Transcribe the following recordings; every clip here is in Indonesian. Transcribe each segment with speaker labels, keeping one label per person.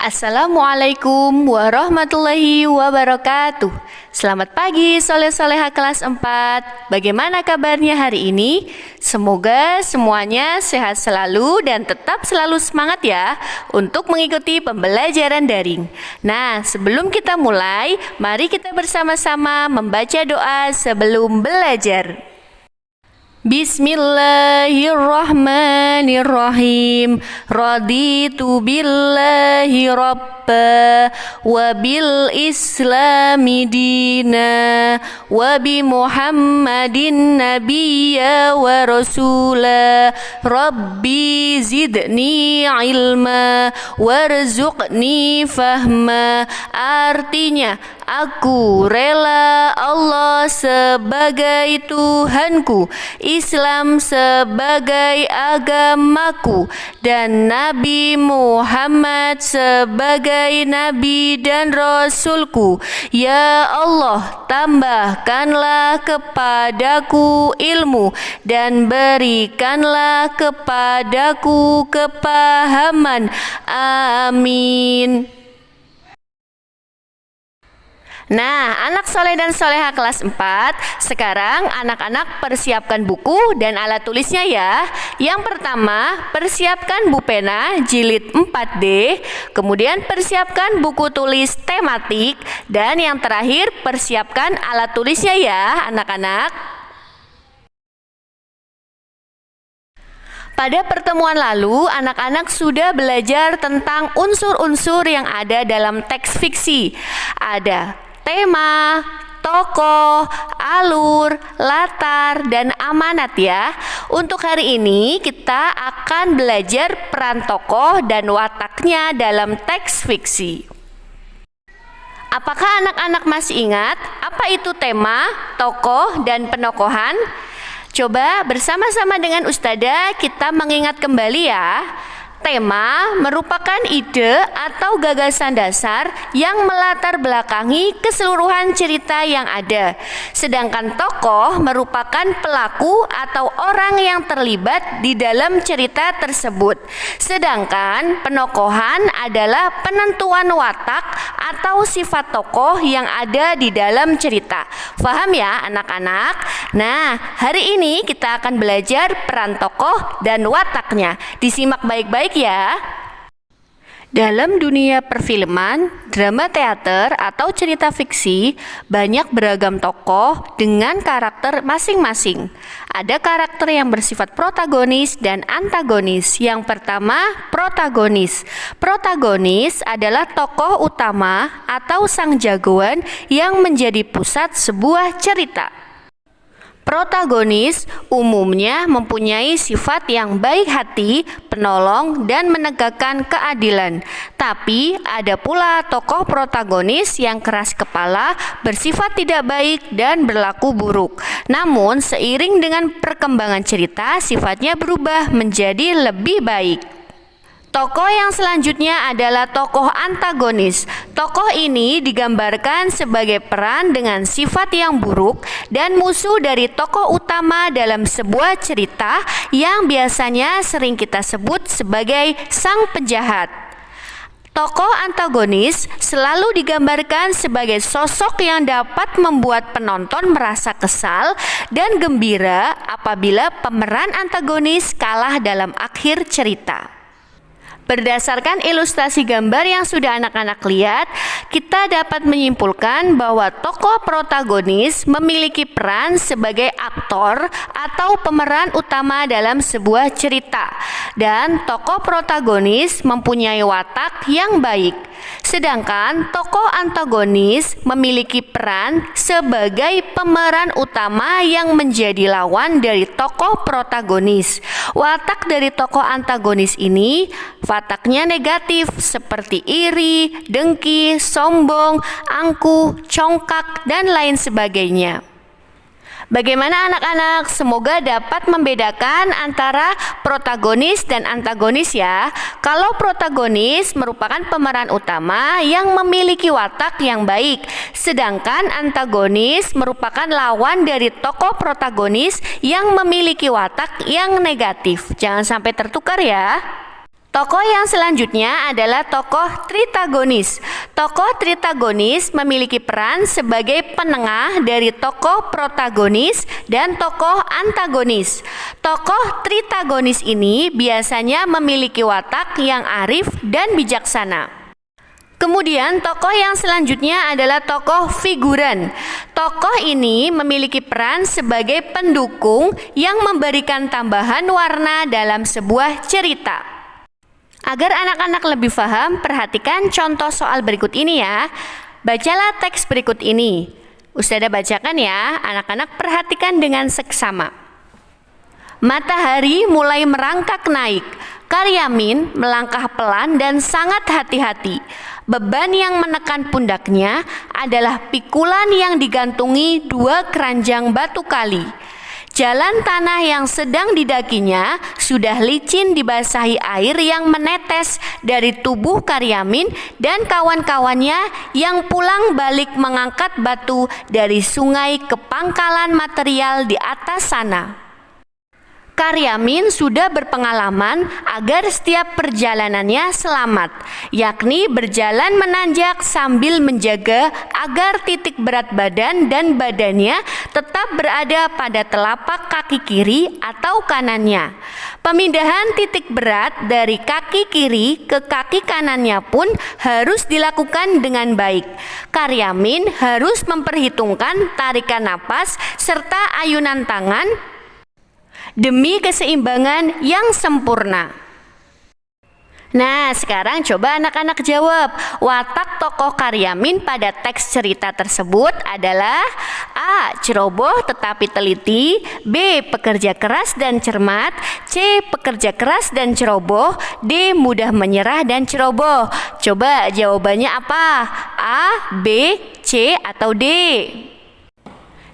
Speaker 1: Assalamualaikum warahmatullahi wabarakatuh. Selamat pagi soleh-soleha kelas 4. Bagaimana kabarnya hari ini? Semoga semuanya sehat selalu dan tetap selalu semangat ya untuk mengikuti pembelajaran daring. Nah, sebelum kita mulai, mari kita bersama-sama membaca doa sebelum belajar. Bismillahirrahmanirrahim. Raditu billahi rabba wa bil islami dina wa bi muhammadin nabiyya wa rasula. Rabbi zidni ilma warzuqni fahma. Artinya, aku rela Allah sebagai Tuhanku, Islam sebagai agamaku, dan Nabi Muhammad sebagai Nabi dan Rasulku. Ya Allah, tambahkanlah kepadaku ilmu dan berikanlah kepadaku kepahaman. Amin. Nah, anak soleh dan soleha kelas 4, sekarang anak-anak persiapkan buku dan alat tulisnya ya. Yang pertama, persiapkan buku pena jilid 4D, kemudian persiapkan buku tulis tematik, dan yang terakhir persiapkan alat tulisnya ya anak-anak. Pada pertemuan lalu, anak-anak sudah belajar tentang unsur-unsur yang ada dalam teks fiksi. Ada tema, tokoh, alur, latar, dan amanat ya. Untuk hari ini kita akan belajar peran tokoh dan wataknya dalam teks fiksi. Apakah anak-anak masih ingat apa itu tema, tokoh, dan penokohan? Coba bersama-sama dengan Ustadzah kita mengingat kembali ya. Tema merupakan ide atau gagasan dasar yang melatar belakangi keseluruhan cerita yang ada. Sedangkan tokoh merupakan pelaku atau orang yang terlibat di dalam cerita tersebut. Sedangkan penokohan adalah penentuan watak atau sifat tokoh yang ada di dalam cerita. Paham ya anak-anak? Nah, hari ini kita akan belajar peran tokoh dan wataknya. Disimak baik-baik ya. Dalam dunia perfilman, drama teater atau cerita fiksi, banyak beragam tokoh dengan karakter masing-masing. Ada karakter yang bersifat protagonis dan antagonis. Yang pertama, protagonis. Protagonis adalah tokoh utama atau sang jagoan yang menjadi pusat sebuah cerita. Protagonis umumnya mempunyai sifat yang baik hati, penolong, dan menegakkan keadilan. Tapi ada pula tokoh protagonis yang keras kepala, bersifat tidak baik, dan berlaku buruk. Namun seiring dengan perkembangan cerita, sifatnya berubah menjadi lebih baik. Tokoh yang selanjutnya adalah tokoh antagonis. Tokoh ini digambarkan sebagai peran dengan sifat yang buruk dan musuh dari tokoh utama dalam sebuah cerita yang biasanya sering kita sebut sebagai sang penjahat. Tokoh antagonis selalu digambarkan sebagai sosok yang dapat membuat penonton merasa kesal dan gembira apabila pemeran antagonis kalah dalam akhir cerita. Berdasarkan ilustrasi gambar yang sudah anak-anak lihat, kita dapat menyimpulkan bahwa tokoh protagonis memiliki peran sebagai aktor atau pemeran utama dalam sebuah cerita, dan tokoh protagonis mempunyai watak yang baik. Sedangkan tokoh antagonis memiliki peran sebagai pemeran utama yang menjadi lawan dari tokoh protagonis. Watak dari tokoh antagonis ini wataknya negatif seperti iri, dengki, sombong, angkuh, congkak, dan lain sebagainya. Bagaimana anak-anak? Semoga dapat membedakan antara protagonis dan antagonis ya. Kalau protagonis merupakan pemeran utama yang memiliki watak yang baik, sedangkan antagonis merupakan lawan dari tokoh protagonis yang memiliki watak yang negatif. Jangan sampai tertukar ya. Tokoh yang selanjutnya adalah tokoh tritagonis. Tokoh tritagonis memiliki peran sebagai penengah dari tokoh protagonis dan tokoh antagonis. Tokoh tritagonis ini biasanya memiliki watak yang arif dan bijaksana. Kemudian tokoh yang selanjutnya adalah tokoh figuran. Tokoh ini memiliki peran sebagai pendukung yang memberikan tambahan warna dalam sebuah cerita. Agar anak-anak lebih paham, perhatikan contoh soal berikut ini ya. Bacalah teks berikut ini. Ustazah bacakan ya, anak-anak perhatikan dengan seksama. Matahari mulai merangkak naik. Karyamin melangkah pelan dan sangat hati-hati. Beban yang menekan pundaknya adalah pikulan yang digantungi 2 keranjang batu kali. Jalan tanah yang sedang didakinya sudah licin dibasahi air yang menetes dari tubuh Karyamin dan kawan-kawannya yang pulang balik mengangkat batu dari sungai ke pangkalan material di atas sana. Karyamin sudah berpengalaman agar setiap perjalanannya selamat, yakni berjalan menanjak sambil menjaga agar titik berat badan dan badannya tetap berada pada telapak kaki kiri atau kanannya. Pemindahan titik berat dari kaki kiri ke kaki kanannya pun harus dilakukan dengan baik. Karyamin harus memperhitungkan tarikan napas serta ayunan tangan demi keseimbangan yang sempurna. Nah, sekarang coba anak-anak jawab. Watak tokoh Karyamin pada teks cerita tersebut adalah A. Ceroboh tetapi teliti, B. Pekerja keras dan cermat, C. Pekerja keras dan ceroboh, D. Mudah menyerah dan ceroboh. Coba jawabannya apa? A, B, C, atau D?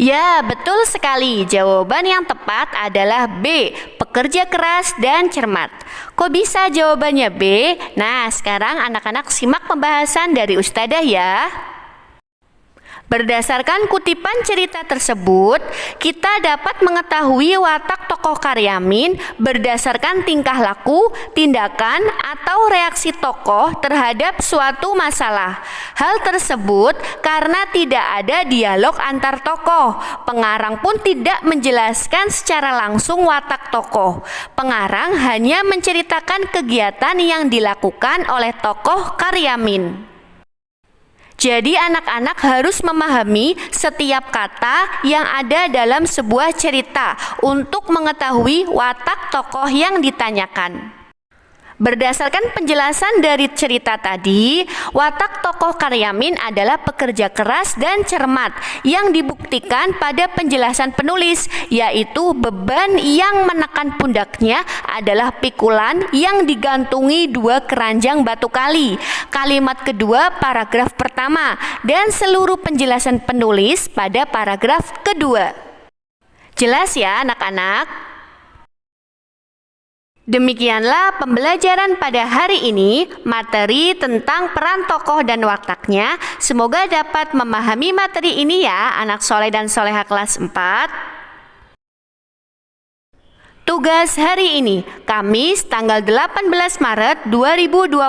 Speaker 1: Ya, betul sekali. Jawaban yang tepat adalah B, pekerja keras dan cermat. Kok bisa jawabannya B? Nah, sekarang anak-anak simak pembahasan dari Ustazah ya. Berdasarkan kutipan cerita tersebut, kita dapat mengetahui watak tokoh Karyamin berdasarkan tingkah laku, tindakan, atau reaksi tokoh terhadap suatu masalah. Hal tersebut karena tidak ada dialog antar tokoh. Pengarang pun tidak menjelaskan secara langsung watak tokoh. Pengarang hanya menceritakan kegiatan yang dilakukan oleh tokoh Karyamin. Jadi anak-anak harus memahami setiap kata yang ada dalam sebuah cerita untuk mengetahui watak tokoh yang ditanyakan. Berdasarkan penjelasan dari cerita tadi, watak tokoh Karyamin adalah pekerja keras dan cermat yang dibuktikan pada penjelasan penulis, yaitu beban yang menekan pundaknya adalah pikulan yang digantungi 2 keranjang batu kali. Kalimat kedua paragraf pertama dan seluruh penjelasan penulis pada paragraf kedua. Jelas ya anak-anak? Demikianlah pembelajaran pada hari ini, materi tentang peran tokoh dan wataknya. Semoga dapat memahami materi ini ya anak soleh dan soleha kelas 4. Tugas hari ini, Kamis tanggal 18 Maret 2021.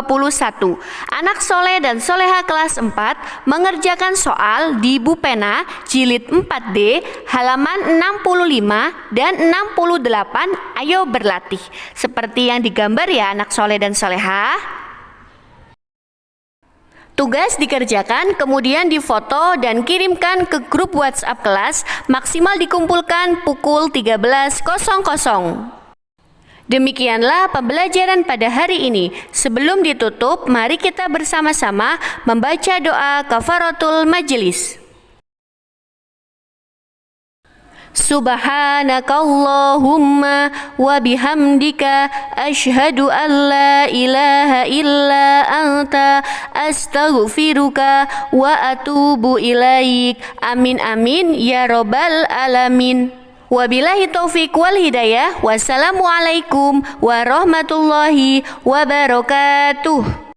Speaker 1: Anak soleh dan soleha kelas 4 mengerjakan soal di buku pena jilid 4D halaman 65 dan 68. Ayo berlatih. Seperti yang digambar ya anak soleh dan soleha. Tugas dikerjakan, kemudian difoto dan kirimkan ke grup WhatsApp kelas, maksimal dikumpulkan pukul 13.00. Demikianlah pembelajaran pada hari ini. Sebelum ditutup, mari kita bersama-sama membaca doa kafaratul majelis. Subhanakallahumma wa bihamdika asyhadu an la ilaha illa anta astaghfiruka wa atubu ilaik. Amin amin ya robbal alamin. Wabillahi taufiq wal hidayah. Wassalamualaikum warahmatullahi wabarakatuh.